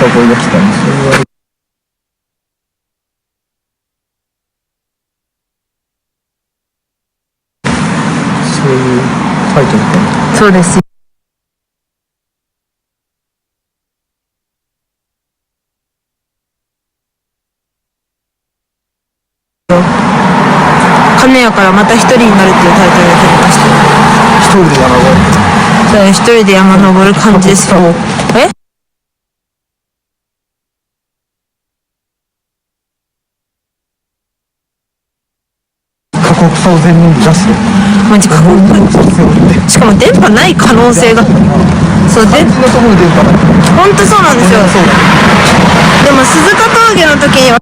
声が来たんですよ。そういうタイトルかな。そうです。金谷からまた一人になるっていうタイトルが出ました。一人で山登る。そう、一人で山登る感じですよ。え？過酷さを全面に出す。マジ過酷。しかも電波ない可能性が。そうで。のところに電波ない。本当そうなんですよ。でも鈴鹿峠の時には。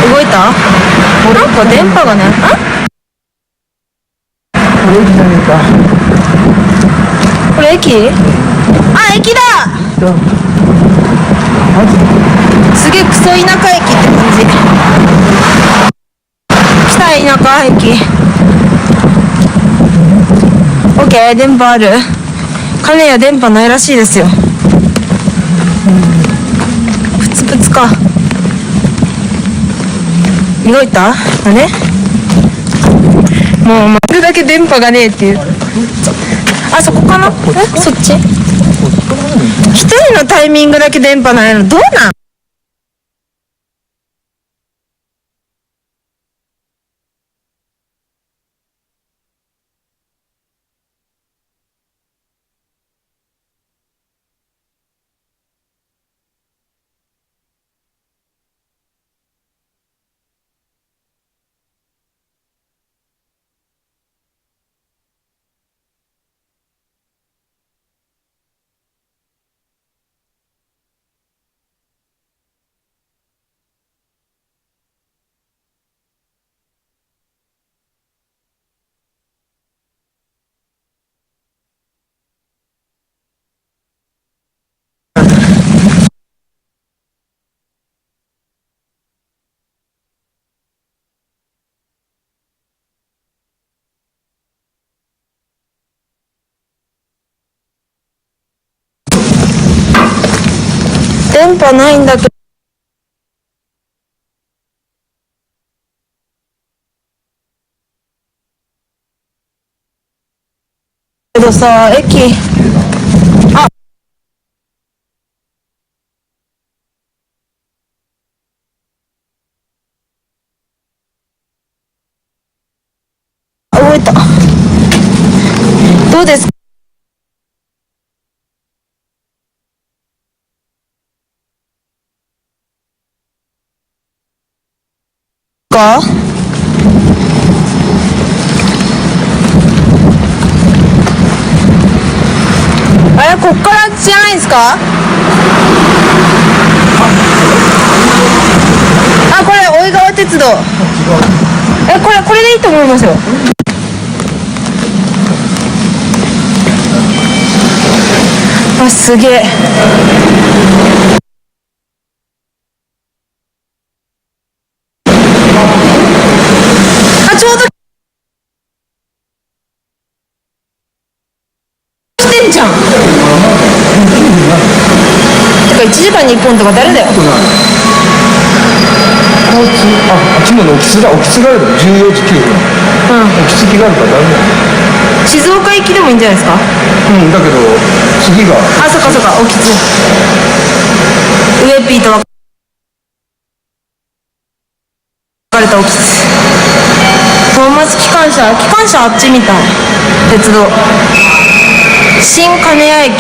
動いた？なんか電波がね。これ駅じゃねえか。これ駅？あ、駅だ！マジすげえクソ田舎駅って感じ。来た田舎駅。オッケー、電波ある。金谷電波ないらしいですよ。プツプツか。動いた？あれ？もうまるだけ電波がねえっていう。あそこかな？そっち？一人のタイミングだけ電波ないのどうなん？電波ないんだけどさ、駅。あ、動いた。どうですか？あれ、こっからじゃないですか？あ、これ大井川鉄道。これでいいと思いますよ。あ、すげえ。あ、ちょうど来てんじゃん。てか1時間に1本とか誰だよ。交通、あっちもね、オフィスがあるの、14時9分。オフィス機があるからダメだよ。静岡行きでもいいんじゃないですか？だけど次があ、そっかそっか、オフィス。ウエピーと分かれたオフィス。トーマス機関車あっちみたい。鉄道。新金谷駅。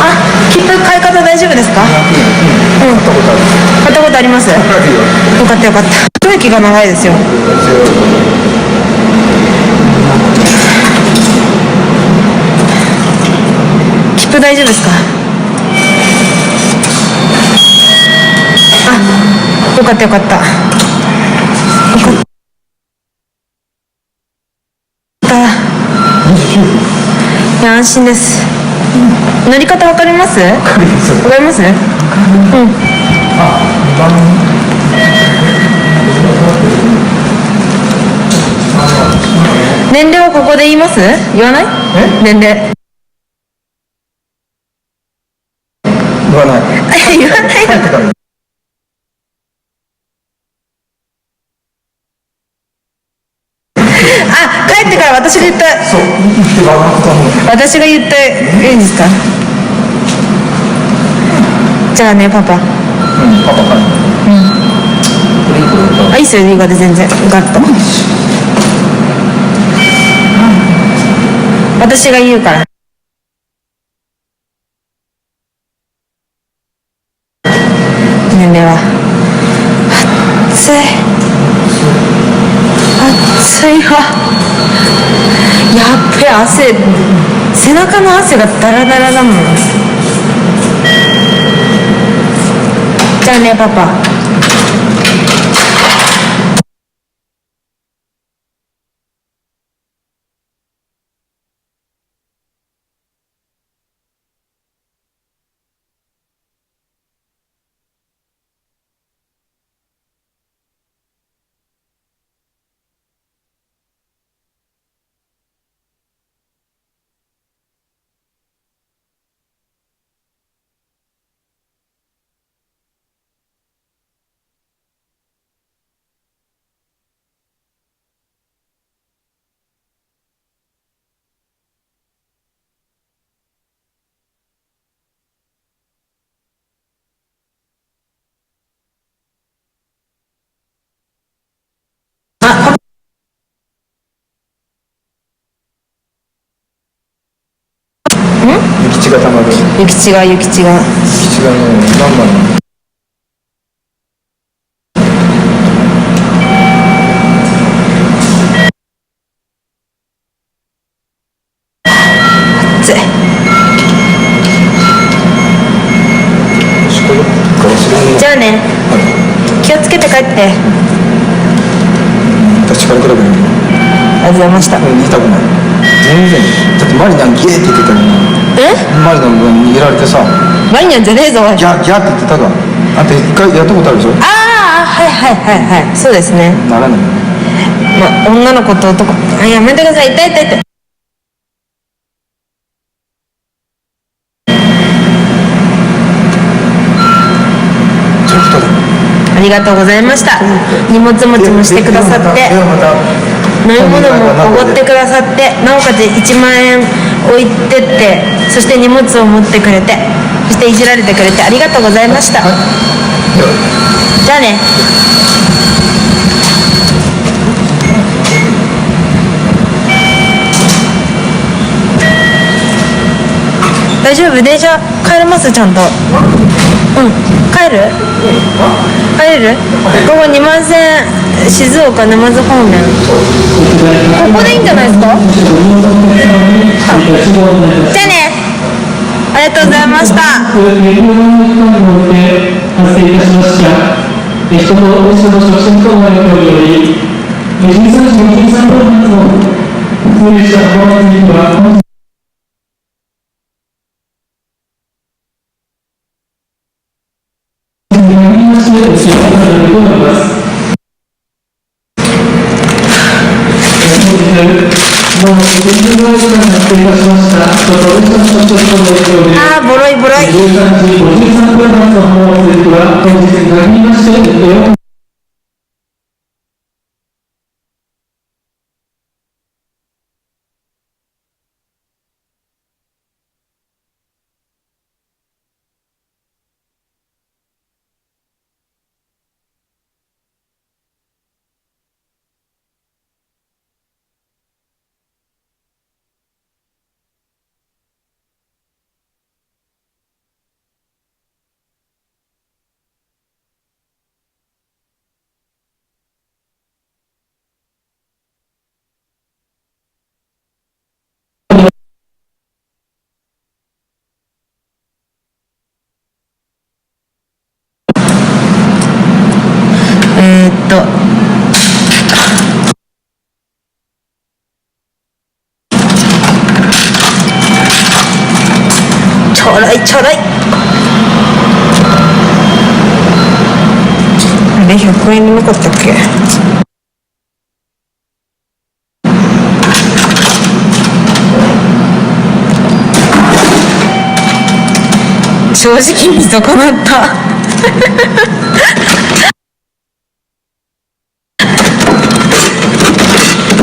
あ、切符買い方大丈夫ですか？うん、買ったことあります。よかったよかった。一駅が長いですよ。切符大丈夫ですか？あ、よかったよかった。よかった。いや、安心です。乗り方わかります？わかります？うん。年齢はここで言います？言わない？年齢。言わない。言わないの？あ、帰ってから私が言った。そう、私が言ったいいんですか？じゃあね、パパ。パパから。あ、いいっすよ、リーガで全然。ガッと。私が言うから。年齢は。暑い。暑いわ。やっべ、汗。背中の汗がダラダラだもん。じゃあね、パパ。諭吉がたまる。諭吉が。諭吉がね、何番なの？暑い。じゃあね、気をつけて帰って。確かに比べる。ありがとうございました。言いたくない。全然。だってマリナンゲーって言ってたよな。マリナンが逃げられてさ。マリナンじゃねえぞ。ギャーって言ってたが。あんた一回やったことあるでしょ？ああ、はいはいはいはい。そうですね。ならない。まあ、女の子と男。あ、やめてください。痛い痛い痛い。ありがとうございました。荷物持ちもしてくださって、飲み物もおごってくださって、なおかつ1万円置いてって、そして荷物を持ってくれて、そしていじられてくれてありがとうございました。じゃあね。大丈夫？電車帰れます？ちゃんと。うん、帰る？帰れる？午後2万線静岡沼津方面。ここでいいんじゃないですか？じゃあね。ありがとうございました。人のお店の直進等の影響により、13時23分発の普通列車の本日はあー、ボロいボロい。13時53分発の本日は本日に限りましてあれ100円でなかったっけ。正直見損なった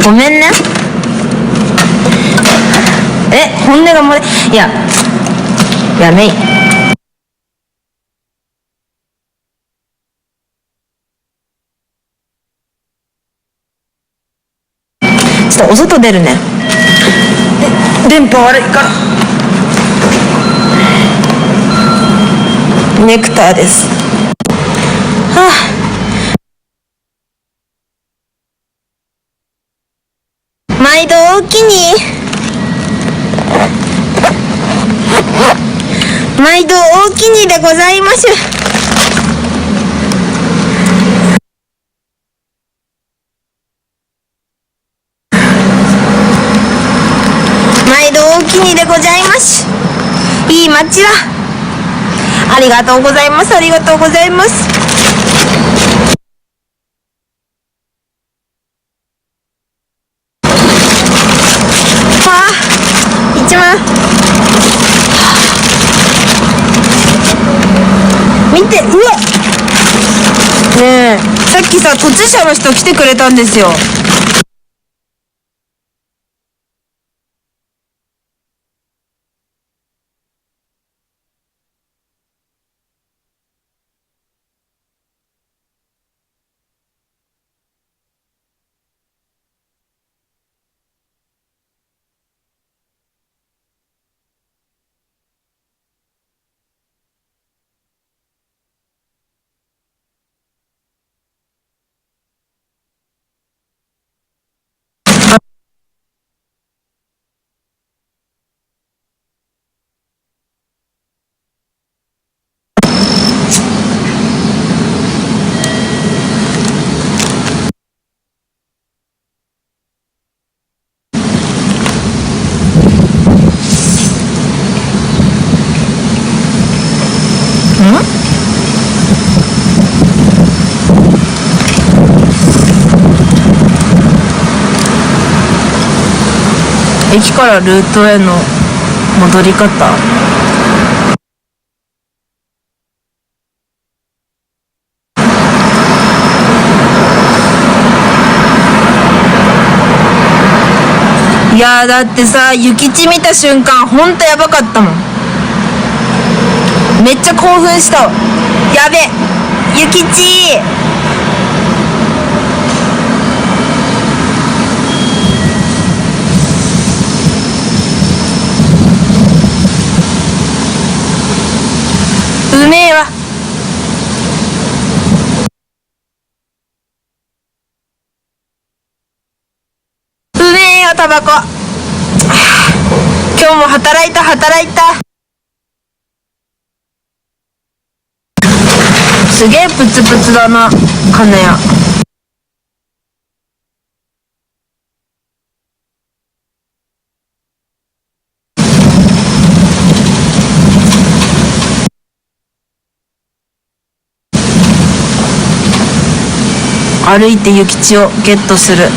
ごめんね。本音が漏れ、いややめい。ちょっとお外出るね。電波悪いから。ネクターです。はあ、毎度おおきに。毎度おおきにでございます。毎度おおきにでございます。いい街だ。ありがとうございます。ありがとうございます。はあ、1万。見て、うわねえ、さっきさ、途中車の人来てくれたんですよ。駅からルートへの戻り方。いやだってさ、諭吉見た瞬間ほんとやばかったもん。めっちゃ興奮した。やべ、諭吉。うめえわ。うめえよタバコ。今日も働いた。すげえプツプツだな金谷。歩いて諭吉をゲットする。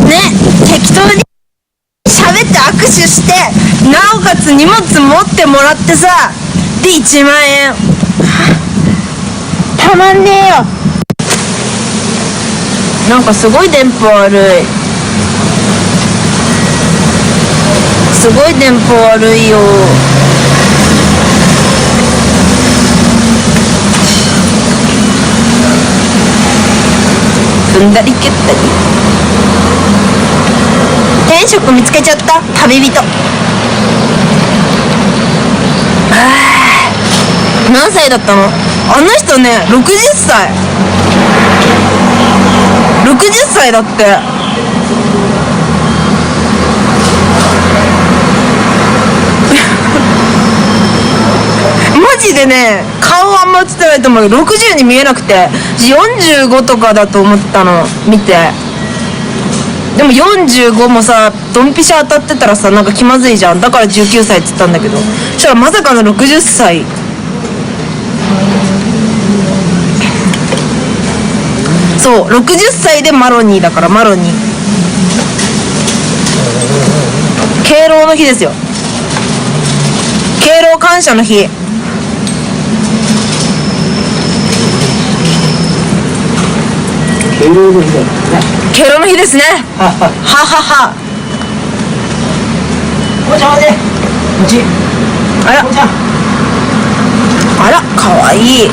ね、適当に喋って握手して、なおかつ荷物持ってもらってさ、で1万円。たまんねえよ。なんかすごい電波悪い。すごい電波悪いよ。踏んだり蹴ったり。転職見つけちゃった。旅人。何歳だったの？あの人ね、60歳。60歳だって。マジジでね、顔あんま映ってないと思うけど、60に見えなくて、45とかだと思ったの、見て。でも45もさ、ドンピシャ当たってたらさ、なんか気まずいじゃん。だから19歳って言ったんだけど。そしたらまさかの60歳。そう、60歳でマロニーだから、マロニー。敬老の日ですよ。敬老感謝の日。敬老の日だね。敬老の日ですね。はは。ははは。おちゃんまで。こっち。あら、おちゃん。あら、かわいい。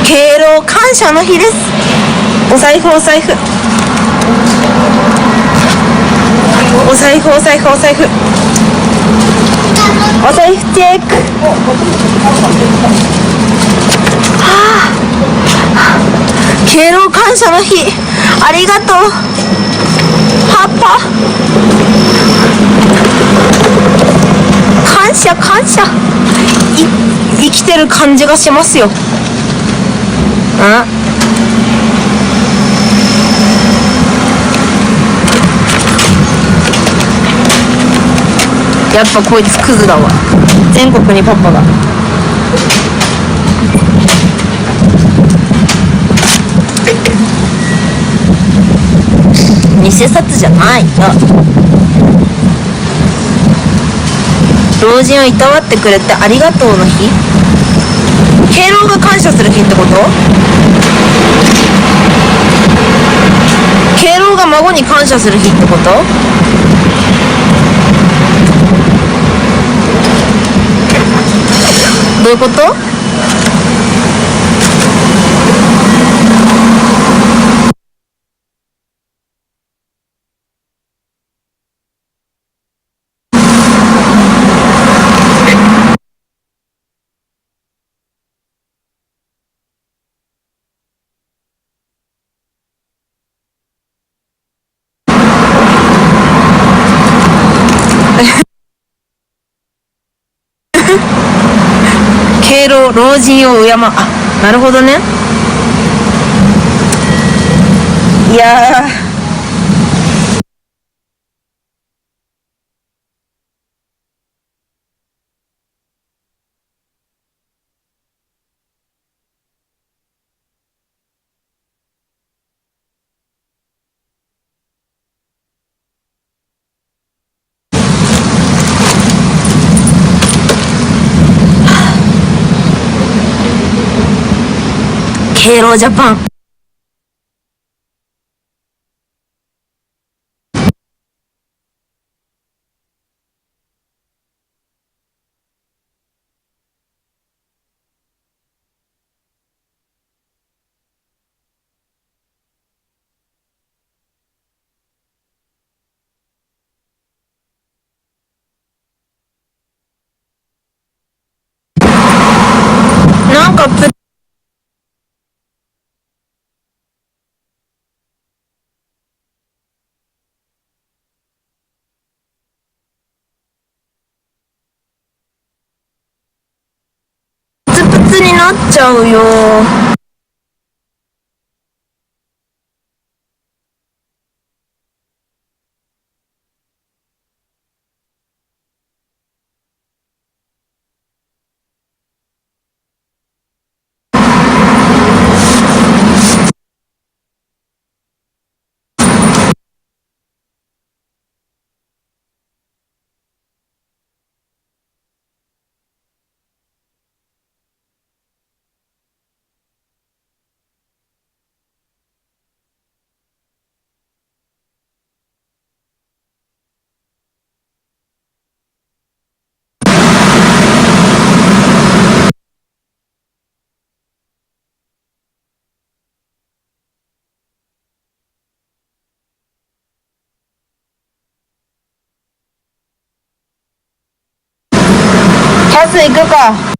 敬老感謝の日です。お財布お財布。お財布お財布お財布。お財布チェック。はあ、敬老感謝の日、ありがとう。パパ。感謝感謝。生きてる感じがしますよ。やっぱこいつクズだわ。全国にパパが。偽札じゃないよ。老人をいたわってくれてありがとうの日。敬老が感謝する日ってこと？敬老が孫に感謝する日ってこと？どういうこと？敬老、老人を敬う。あ、なるほどね。いやー。敬老ジャパン。なんかプツプツになっちゃうよ。キャス行くか。